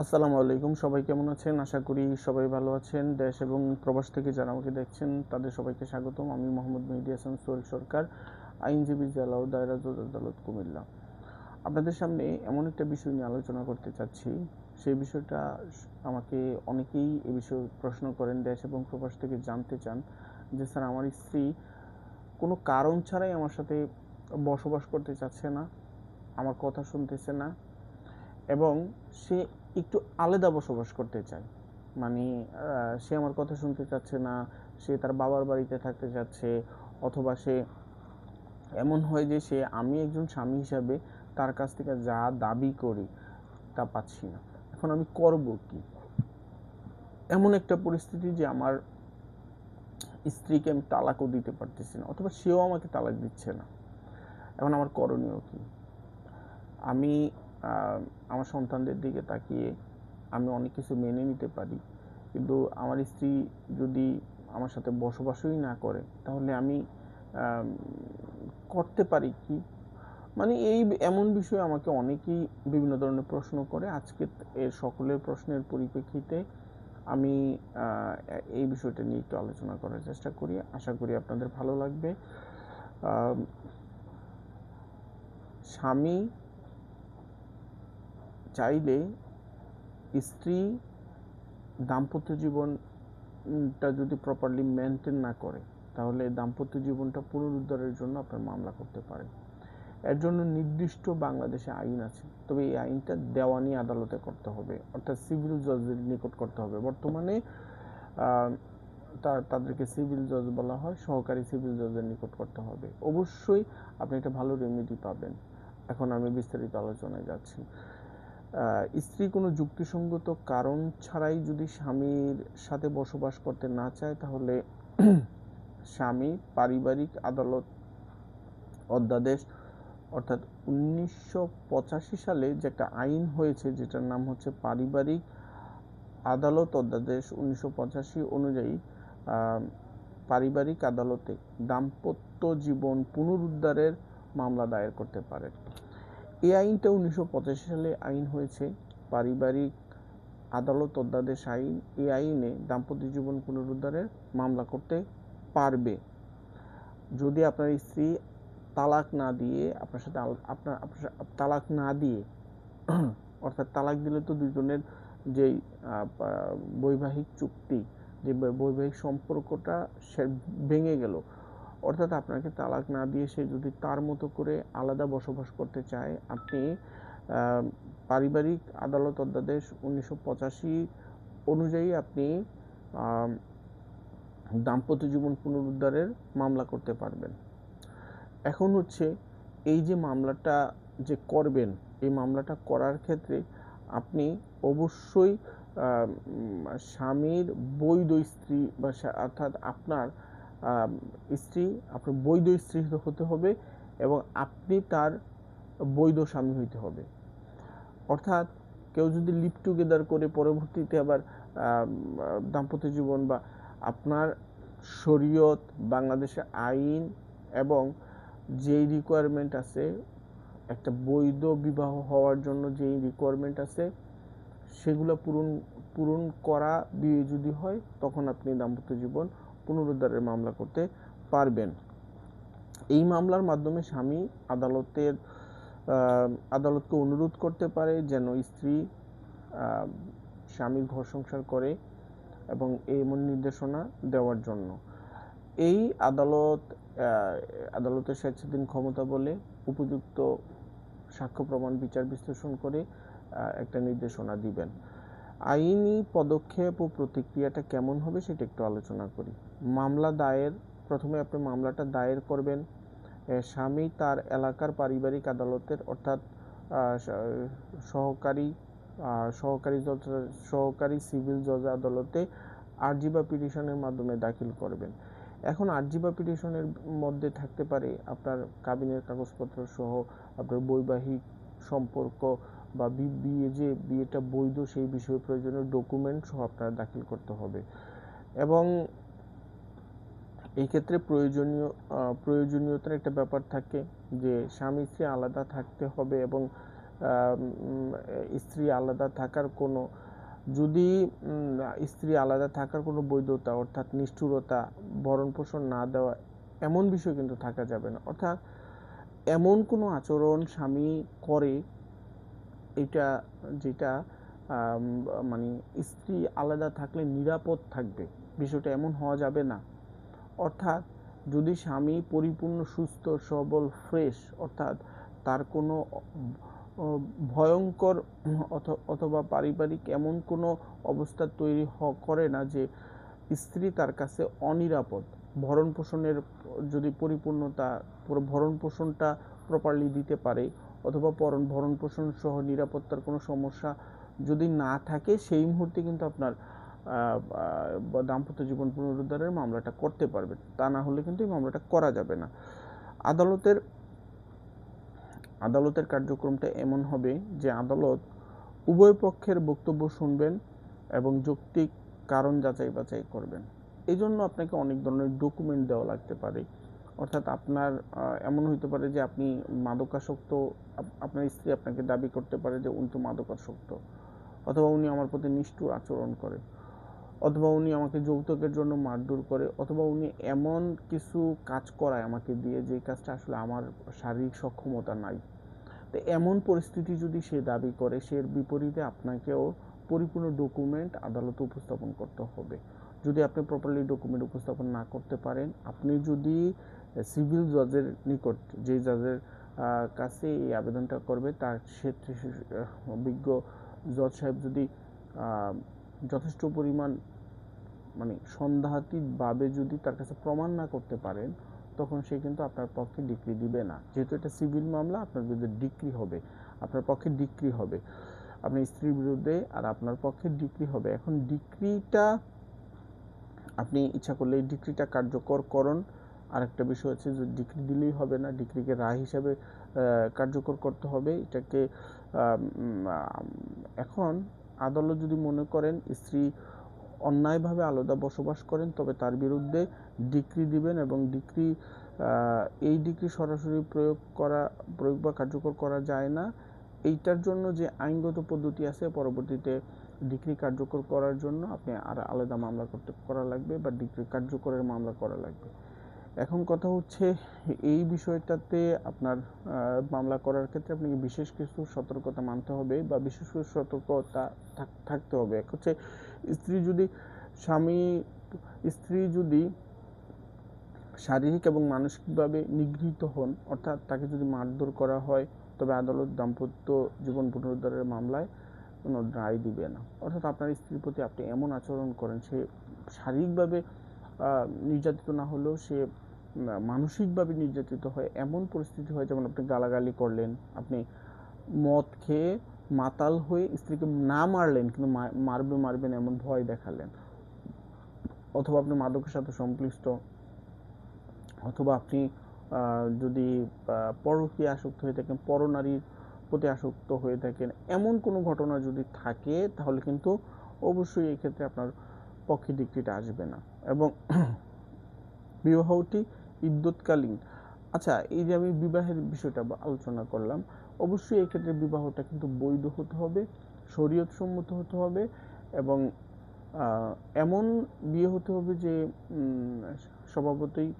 আসসালামু আলাইকুম। সবাই কেমন আছেন? আশা করি সবাই ভালো আছেন। দেশ এবং প্রবাস থেকে যারা আমাকে দেখছেন তাদের সবাইকে স্বাগতম। আমি মোহাম্মদ মেহেদী হাসান সোহেল সরকার, আইনজীবী, জেলা ও দায়রা জজ আদালত, কুমিল্লা। আপনাদের সামনে এমন একটা বিষয় নিয়ে আলোচনা করতে চাচ্ছি। সেই বিষয়টা আমাকে অনেকেই এ বিষয়ে প্রশ্ন করেন, দেশ এবং প্রবাস থেকে জানতে চান যে স্যার, আমার স্ত্রী কোনো কারণ ছাড়াই আমার সাথে বসবাস করতে চাচ্ছে না, আমার কথা শুনতেছে না, এবং সে একটু আলাদা বসবাস করতে চায়। মানে সে আমার কথা শুনতে চাচ্ছে না, সে তার বাবার বাড়িতে থাকতে চাচ্ছে, অথবা সে এমন হয় যে আমি একজন স্বামী হিসাবে তার কাছ থেকে যা দাবি করি তা পাচ্ছি না। এখন আমি করব কি? এমন একটা পরিস্থিতি যে আমার স্ত্রীকে আমি তালাকও দিতে পারতেছি না, অথবা সেও আমাকে তালাক দিচ্ছে না। এখন আমার করণীয় কি? আমি আমার সন্তানদের দিকে তাকিয়ে আমি অনেক কিছু মেনে নিতে পারি, কিন্তু আমার স্ত্রী যদি আমার সাথে বসবাসই না করে, তাহলে আমি করতে পারি কি? মানে এমন বিষয়ে আমাকে অনেকেই বিভিন্ন ধরনের প্রশ্ন করে। আজকে এর সকলের প্রশ্নের পরিপ্রেক্ষিতে আমি এই বিষয়টা নিয়ে একটু আলোচনা করার চেষ্টা করি। আশা করি আপনাদের ভালো লাগবে। স্বামী চাইলে স্ত্রী দাম্পত্য জীবনটা যদি প্রপারলি মেনটেন না করে, তাহলে দাম্পত্য জীবনটা পুনরুদ্ধারের জন্য আপনার মামলা করতে পারেন। এর জন্য নির্দিষ্ট বাংলাদেশে আইন আছে, তবে এই আইনটা দেওয়ানি আদালতে করতে হবে, অর্থাৎ সিভিল জজের নিকট করতে হবে। বর্তমানে তাদেরকে সিভিল জজ বলা হয়, সহকারী সিভিল জজের নিকট করতে হবে। অবশ্যই আপনি একটা ভালো রেমেডি পাবেন। এখন আমি বিস্তারিত আলোচনায় যাচ্ছি। স্ত্রী কোনো যুক্তিসঙ্গত কারণ ছাড়াই যদি স্বামীর সাথে বসবাস করতে না চায়, তাহলে স্বামী পারিবারিক আদালত অধ্যাদেশ, অর্থাৎ 1985 সালে যে একটা আইন হয়েছে, যেটার নাম হচ্ছে পারিবারিক আদালত অধ্যাদেশ 1985 অনুযায়ী পারিবারিক আদালতে দাম্পত্য জীবন পুনরুদ্ধারের মামলা দায়ের করতে পারেন। এই আইনটা 1985 সালে আইন হয়েছে, পারিবারিক আদালত অধ্যাদেশ আইন। এই আইনে দাম্পত্য জীবন পুনরুদ্ধারের মামলা করতে পারবে যদি আপনার স্ত্রী তালাক না দিয়ে আপনার সাথে তালাক না দিয়ে অর্থাৎ তালাক দিলে তো দুজনের যেই বৈবাহিক চুক্তি, যে বৈবাহিক সম্পর্কটা সে ভেঙে গেল। অর্থাৎ আপনাকে তালাক না দিয়ে সে যদি তার মতো করে আলাদা বসবাস করতে চায়, আপনি পারিবারিক আদালত অধ্যাদেশ 1985 অনুযায়ী আপনি দাম্পত্য জীবন পুনরুদ্ধারের মামলা করতে পারবেন। এখন হচ্ছে এই যে মামলাটা যে করবেন, এই মামলাটা করার ক্ষেত্রে আপনি অবশ্যই স্বামীর বৈধ স্ত্রী বা অর্থাৎ আপনার স্ত্রী, আপনার বৈধ স্ত্রী হতে হবে এবং আপনি তার বৈধ স্বামী হইতে হবে। অর্থাৎ কেউ যদি লিভ টুগেদার করে পরবর্তীতে আবার দাম্পত্য জীবন বা আপনার শরীয়ত, বাংলাদেশের আইন এবং যেই রিকোয়ারমেন্ট আছে একটা বৈধ বিবাহ হওয়ার জন্য, যেই রিকোয়ারমেন্ট আছে সেগুলো পূরণ করা বিয়ে যদি হয়, তখন আপনি দাম্পত্য জীবন পুনরুদ্ধারের মামলা করতে পারবেন। এই মামলার মাধ্যমে স্বামী আদালতকে অনুরোধ করতে পারে যেন স্ত্রী স্বামীর ঘর সংসার করে এবং এমন নির্দেশনা দেওয়ার জন্য। এই আদালতের স্বেচ্ছাধীন ক্ষমতা বলে উপযুক্ত সাক্ষ্য প্রমাণ বিচার বিশ্লেষণ করে একটা নির্দেশনা দিবেন। আইনি পদক্ষেপ ও প্রতিক্রিয়াটা কেমন হবে সেটা একটু আলোচনা করি। মামলা দায়ের, প্রথমে আপনি মামলাটা দায়ের করবেন স্বামী তার এলাকার পারিবারিক আদালতের, অর্থাৎ সহকারী সিভিল জজ আদালতে আর্জি বা পিটিশনের মাধ্যমে দাখিল করবেন। এখন আর্জি বা পিটিশনের মধ্যে থাকতে পারে আপনার কাবিনের কাগজপত্র সহ আপনার বৈবাহিক সম্পর্ক বা বিয়েটা বৈধ সেই বিষয়ে প্রয়োজনীয় ডকুমেন্ট সহ আপনার দাখিল করতে হবে। এবং এই ক্ষেত্রে প্রয়োজনীয়তার একটা ব্যাপার থাকে যে স্বামী স্ত্রী আলাদা থাকতে হবে এবং স্ত্রী আলাদা থাকার কোনো যদি স্ত্রী আলাদা থাকার কোনো বৈধতা অর্থাৎ নিষ্ঠুরতা, ভরণ পোষণ না দেওয়া, এমন বিষয় কিন্তু থাকা যাবে না। অর্থাৎ এমন কোনো আচরণ স্বামী করে এটা যেটা মানে স্ত্রী আলাদা থাকলে নিরাপদ থাকবে, বিষয়টা এমন হওয়া যাবে না। অর্থাৎ যদি স্বামী পরিপূর্ণ সুস্থ সবল ফ্রেশ, অর্থাৎ তার কোনো ভয়ঙ্কর অথবা পারিবারিক এমন কোনো অবস্থা তৈরি করে না যে স্ত্রী তার কাছে অনিরাপদ, ভরণ পোষণের যদি পরিপূর্ণতা ভরণ পোষণটা প্রপারলি দিতে পারে, অথবা ভরণ পোষণ সহ নিরাপত্তার কোনো সমস্যা যদি না থাকে, সেই মুহূর্তে কিন্তু আপনার দাম্পত্য জীবন পুনরুদ্ধারের মামলাটা করতে পারবেন। তা না হলে কিন্তু এই মামলাটা করা যাবে না। আদালতের কার্যক্রমটা এমন হবে যে আদালত উভয় পক্ষের বক্তব্য শুনবেন এবং যৌক্তিক কারণ যাচাই বাছাই করবেন। এই জন্য আপনাকে অনেক ধরনের ডকুমেন্ট দেওয়া লাগতে পারে। অর্থাৎ আপনার এমন হইতে পারে যে আপনি মাদকাসক্ত, আপনার স্ত্রী আপনাকে দাবি করতে পারে যে উনি তো মাদকাসক্ত, অথবা উনি আমার প্রতি নিষ্ঠুর আচরণ করে, অথবা উনি আমাকে যৌতুকের জন্য মারধর করে, অথবা উনি এমন কিছু কাজ করায় আমাকে দিয়ে যে কাজটা আসলে আমার শারীরিক সক্ষমতা নাই। তো এমন পরিস্থিতি যদি সে দাবি করে, সে বিপরীতে আপনাকেও পরিপূর্ণ ডকুমেন্ট আদালতে উপস্থাপন করতে হবে। যদি আপনি প্রপারলি ডকুমেন্ট উপস্থাপন না করতে পারেন, আপনি যদি সিভিল জজের নিকট, যে জজের কাছে এই আবেদনটা করবে, তার ক্ষেত্রে অভিজ্ঞ জজ সাহেব যদি যথেষ্ট পরিমাণ মানে সন্দেহাতীতভাবে যদি তার কাছে প্রমাণ না করতে পারেন, তখন সে কিন্তু আপনার পক্ষে ডিক্রি দিবে না। যেহেতু এটা সিভিল মামলা, আপনার বিরুদ্ধে ডিক্রি হবে, আপনার পক্ষে ডিক্রি হবে, আপনার স্ত্রীর বিরুদ্ধে আর আপনার পক্ষে ডিক্রি হবে। এখন ডিক্রিটা আপনি ইচ্ছা করলে এই ডিক্রিটা কার্যকর করুন। আরেকটা বিষয় হচ্ছে যে ডিক্রি দিলেই হবে না, ডিক্রিকে রায় হিসাবে কার্যকর করতে হবে। এটাকে এখন আদালত যদি মনে করেন স্ত্রী অন্যায়ভাবে আলাদা বসবাস করেন, তবে তার বিরুদ্ধে ডিক্রি দিবেন, এবং এই ডিক্রি সরাসরি প্রয়োগ বা কার্যকর করা যায় না। এইটার জন্য যে আইনগত পদ্ধতি আছে, পরবর্তীতে ডিক্রি কার্যকর করার জন্য আপনি আর আলাদা মামলা করা লাগবে, বা ডিক্রি কার্যকরের মামলা করা লাগবে। এখন কথা হচ্ছে এই বিষয়টাতে আপনার মামলা করার ক্ষেত্রে আপনাকে বিশেষ কিছু সতর্কতা মানতে হবে, বা বিশেষ কিছু সতর্কতা থাকতে হবে। এক হচ্ছে স্ত্রী যদি শারীরিক এবং মানসিকভাবে নিগৃহীত হন, অর্থাৎ তাকে যদি মারধর করা হয়, তবে আদালত দাম্পত্য জীবন পুনরুদ্ধারের মামলায় কোনো রায় দিবে না। অর্থাৎ আপনার স্ত্রীর প্রতি আপনি এমন আচরণ করেন, সে শারীরিকভাবে নির্যাতিত না হলেও সে মানসিকভাবে নির্যাতিত হয়, এমন পরিস্থিতি হয়, যেমন আপনি গালাগালি করলেন, আপনি মদ খেয়ে মাতাল হয়ে স্ত্রীকে না মারলেন কিন্তু মারবেন এমন ভয় দেখালেন, অথবা আপনি মাদকের সাথে সংশ্লিষ্ট, অথবা আপনি যদি পরকীয়া আসক্ত হয়ে থাকেন, পরনারীর প্রতি আসক্ত হয়ে থাকেন, এমন কোনো ঘটনা যদি থাকে, তাহলে কিন্তু অবশ্যই এই ক্ষেত্রে আপনার পক্ষে ডিক্রিটা আসবে না। এবং বিবাহটি ইদ্যৎকালীন, আচ্ছা, এই যে আমি বিবাহের বিষয়টা আলোচনা করলাম, অবশ্যই এই ক্ষেত্রে বিবাহটা কিন্তু বৈধ হতে হবে, শরীয়ত সম্মত হতে হবে, এবং এমন বিয়ে হতে হবে যে স্বভাবতই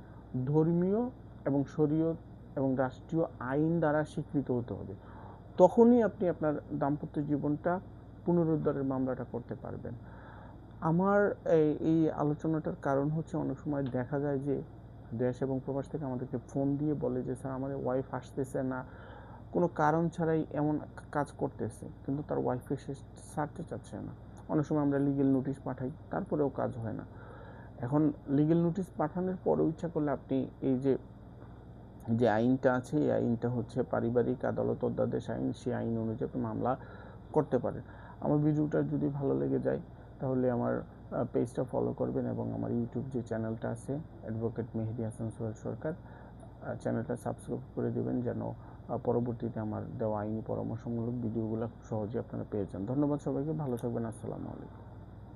ধর্মীয় এবং শরীয়ত এবং রাষ্ট্রীয় আইন দ্বারা স্বীকৃত হতে হবে। তখনই আপনি আপনার দাম্পত্য জীবনটা পুনরুদ্ধারের মামলাটা করতে পারবেন। আমার এই আলোচনাটার কারণ হচ্ছে, অনেক সময় দেখা যায় যে দেশ এবং প্রবাস থেকে আমাদেরকে ফোন দিয়ে বলে যে স্যার, আমাদের ওয়াইফ আসতেছে না, কোনো কারণ ছাড়াই এমন কাজ করতেছে, কিন্তু তার ওয়াইফকে সে ছাড়তে চাচ্ছে না। অনেক সময় আমরা লিগেল নোটিশ পাঠাই, তারপরেও কাজ হয় না। এখন লিগেল নোটিশ পাঠানোর পরেও ইচ্ছা করলে আপনি এই যে আইনটা আছে, এই আইনটা হচ্ছে পারিবারিক আদালত অধ্যাদেশ আইন, সেই আইন অনুযায়ী আপনি মামলা করতে পারেন। আমার ভিডিওটা যদি ভালো লেগে যায়, তাহলে আমার পেজটা ফলো করবেন, এবং আমার ইউটিউব যে চ্যানেলটা আছে অ্যাডভোকেট মেহেদী হাসান সোহেল সরকার, চ্যানেলটা সাবস্ক্রাইব করে দেবেন, যেন পরবর্তীতে আমার দেওয়া আইনি পরামর্শমূলক ভিডিওগুলো খুব সহজে আপনারা পেয়ে যান। ধন্যবাদ সবাইকে, ভালো থাকবেন, আসসালামু আলাইকুম।